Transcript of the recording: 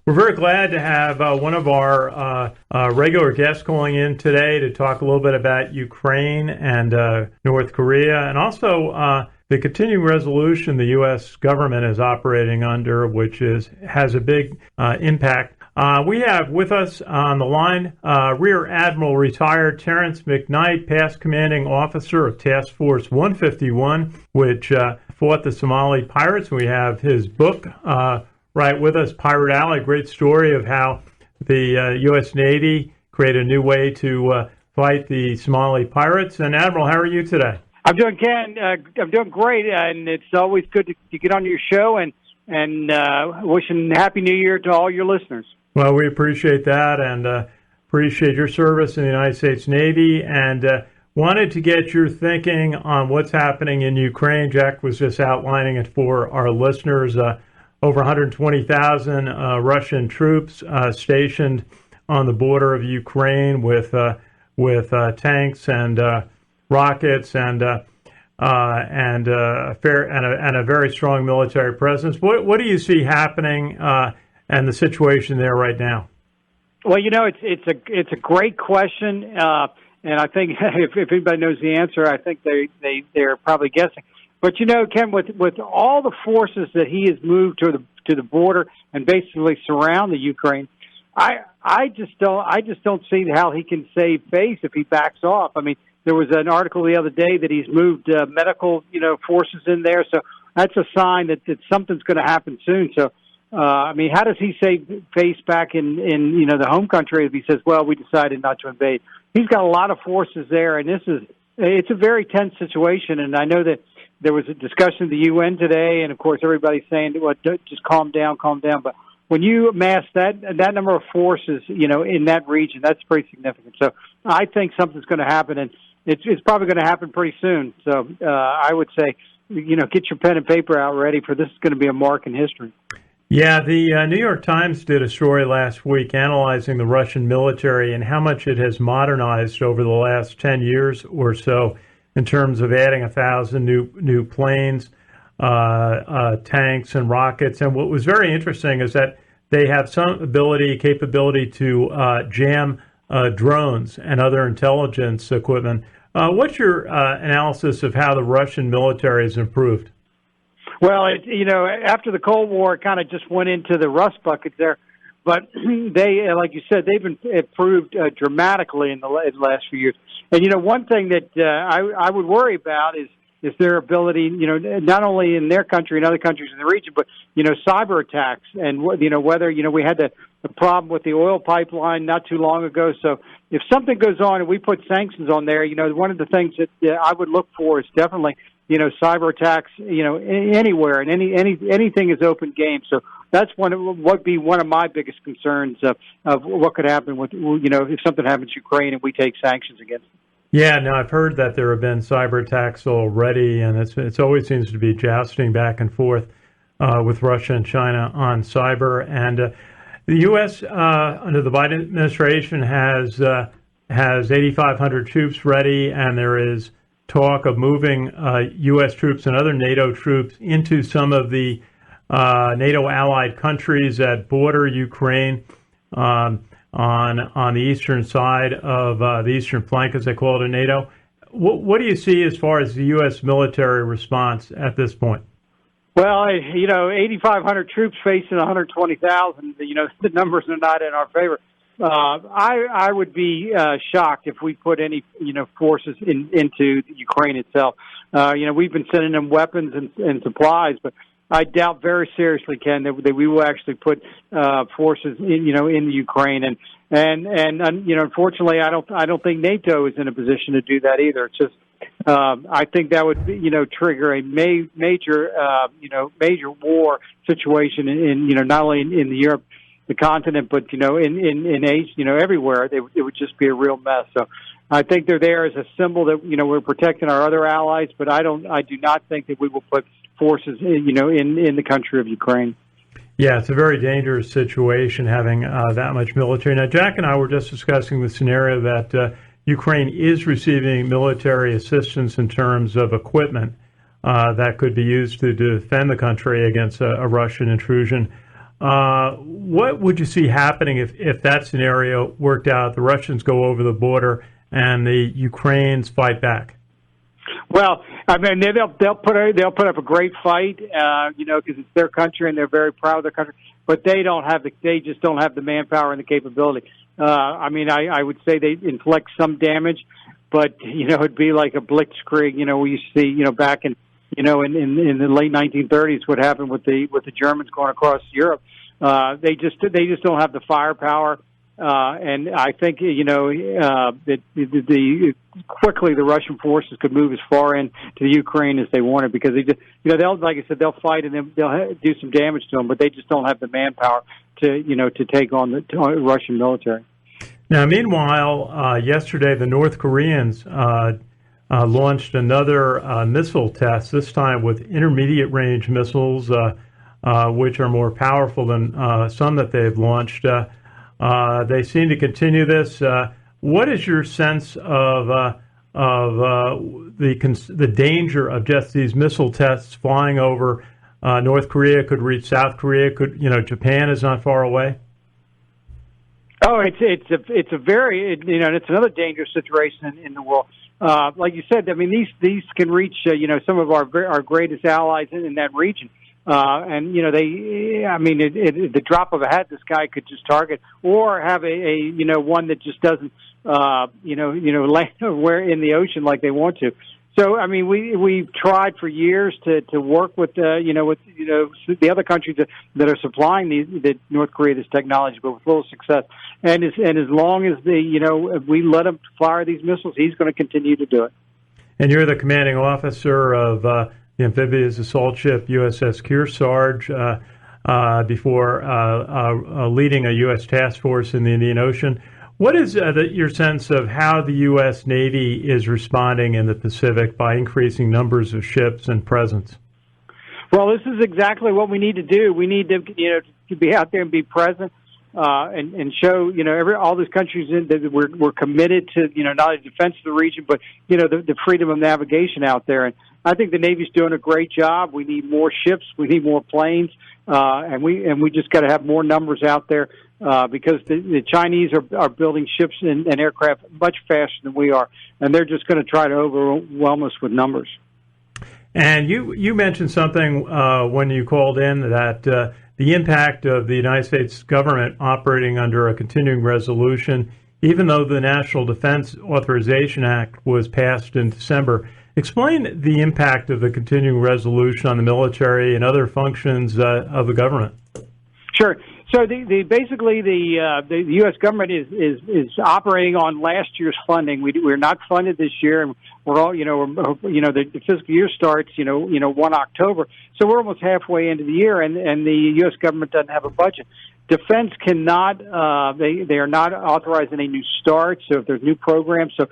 We're very glad to have one of our regular guests calling in today to talk a little bit about Ukraine and North Korea, and also the continuing resolution the U.S. government is operating under, which has a big impact. We have with us on the line Rear Admiral retired Terence McKnight, past commanding officer of Task Force 151, which fought the Somali pirates. We have his book right with us, Pirate Alley, a great story of how the U.S. Navy created a new way to fight the Somali pirates. And Admiral, how are you today? I'm doing, Ken. I'm doing great, and it's always good to get on your show, and wishing Happy New Year to all your listeners. Well, we appreciate that, and appreciate your service in the United States Navy, and wanted to get your thinking on what's happening in Ukraine. Jack was just outlining it for our listeners. Over 120,000 Russian troops stationed on the border of Ukraine with tanks and rockets and a very strong military presence. What do you see happening and the situation there right now? Well, it's a great question, and I think if anybody knows the answer, I think they're probably guessing. But Ken, with all the forces that he has moved to the border and basically surround the Ukraine, I just don't see how he can save face if he backs off. I mean, there was an article the other day that he's moved medical forces in there, so that's a sign that something's going to happen soon. So, I mean, how does he save face back in the home country if he says, well, we decided not to invade? He's got a lot of forces there, and it's a very tense situation, and I know that there was a discussion at the UN today, and of course everybody's saying, well, just calm down. But when you amass that number of forces, in that region, that's pretty significant. So I think something's going to happen, and it's probably going to happen pretty soon. So I would say, get your pen and paper out ready, for this is going to be a mark in history. Yeah, the New York Times did a story last week analyzing the Russian military and how much it has modernized over the last 10 years or so, in terms of adding 1,000 new planes, tanks, and rockets. And what was very interesting is that they have some capability to jam drones and other intelligence equipment. What's your analysis of how the Russian military has improved? Well, after the Cold War, it kind of just went into the rust bucket there. But they, like you said, they've improved dramatically in the last few years. And, one thing that I would worry about is their ability, not only in their country and other countries in the region, but, cyber attacks. And, whether, we had the problem with the oil pipeline not too long ago. So if something goes on and we put sanctions on there, one of the things that I would look for is definitely, cyber attacks, anywhere, and anything is open game. So that's would be one of my biggest concerns of what could happen with, if something happens to Ukraine and we take sanctions against them. Yeah, no, I've heard that there have been cyber attacks already, and it always seems to be jousting back and forth with Russia and China on cyber. And the U.S. Under the Biden administration has 8,500 troops ready, and there is talk of moving U.S. troops and other NATO troops into some of the NATO allied countries that border Ukraine on the eastern side of the eastern flank, as they call it, in NATO. What do you see as far as the U.S. military response at this point? Well, 8,500 troops facing 120,000. The numbers are not in our favor. I would be shocked if we put any forces into Ukraine itself. We've been sending them weapons and supplies, but I doubt very seriously, Ken, that we will actually put forces in the Ukraine. And unfortunately, I don't think NATO is in a position to do that either. It's just I think that would trigger a major war situation in not only in the Europe, the continent, but in Asia, everywhere. It would just be a real mess. So I think they're there as a symbol that we're protecting our other allies, but I do not think that we will put forces in the country of Ukraine. Yeah, it's a very dangerous situation having that much military. Now, Jack and I were just discussing the scenario that Ukraine is receiving military assistance in terms of equipment that could be used to defend the country against a Russian intrusion. what would you see happening if that scenario worked out? The Russians go over the border and the Ukrainians fight back. Well, I mean, they'll put up a great fight, because it's their country and they're very proud of their country. But they just don't have the manpower and the capability. I would say they inflict some damage, but it'd be like a blitzkrieg. We used to see, back in in the late 1930s, what happened with the Germans going across Europe. They just don't have the firepower. And I think that quickly the Russian forces could move as far into the Ukraine as they wanted, because they just they'll, like I said, they'll fight and then they'll do some damage to them, but they just don't have the manpower to take on the Russian military. Now, meanwhile, yesterday the North Koreans launched another missile test, this time with intermediate range missiles, which are more powerful than some that they've launched. They seem to continue this. What is your sense of the danger of just these missile tests flying over North Korea? Could reach South Korea. Japan is not far away. Oh, it's a very it's another dangerous situation in the world. Like you said, I mean these can reach some of our greatest allies in that region. The drop of a hat, this guy could just target, or have a one that just doesn't, land where in the ocean like they want to. So, I mean, we've tried for years to work with, the other countries that are supplying the North Korea this technology, but with little success. And as long as we let him fire these missiles, he's going to continue to do it. And you're the commanding officer of the amphibious assault ship USS Kearsarge before leading a U.S. task force in the Indian Ocean. What is your sense of how the U.S. Navy is responding in the Pacific by increasing numbers of ships and presence? Well, this is exactly what we need to do. We need to be out there and be present and show all these countries that we're committed to not only defense of the region, but the freedom of navigation out there. And I think the Navy's doing a great job. We need more ships, we need more planes, and we just got to have more numbers out there because the Chinese are building ships and aircraft much faster than we are, and they're just going to try to overwhelm us with numbers. And you mentioned something when you called in that the impact of the United States government operating under a continuing resolution, even though the National Defense Authorization Act was passed in December. Explain the impact of the continuing resolution on the military and other functions of the government. Sure. So basically the U.S. government is operating on last year's funding. We're not funded this year, and we're all the fiscal year starts 1 October. So we're almost halfway into the year, and the U.S. government doesn't have a budget. Defense cannot. They are not authorizing any new starts. So if there's new programs, so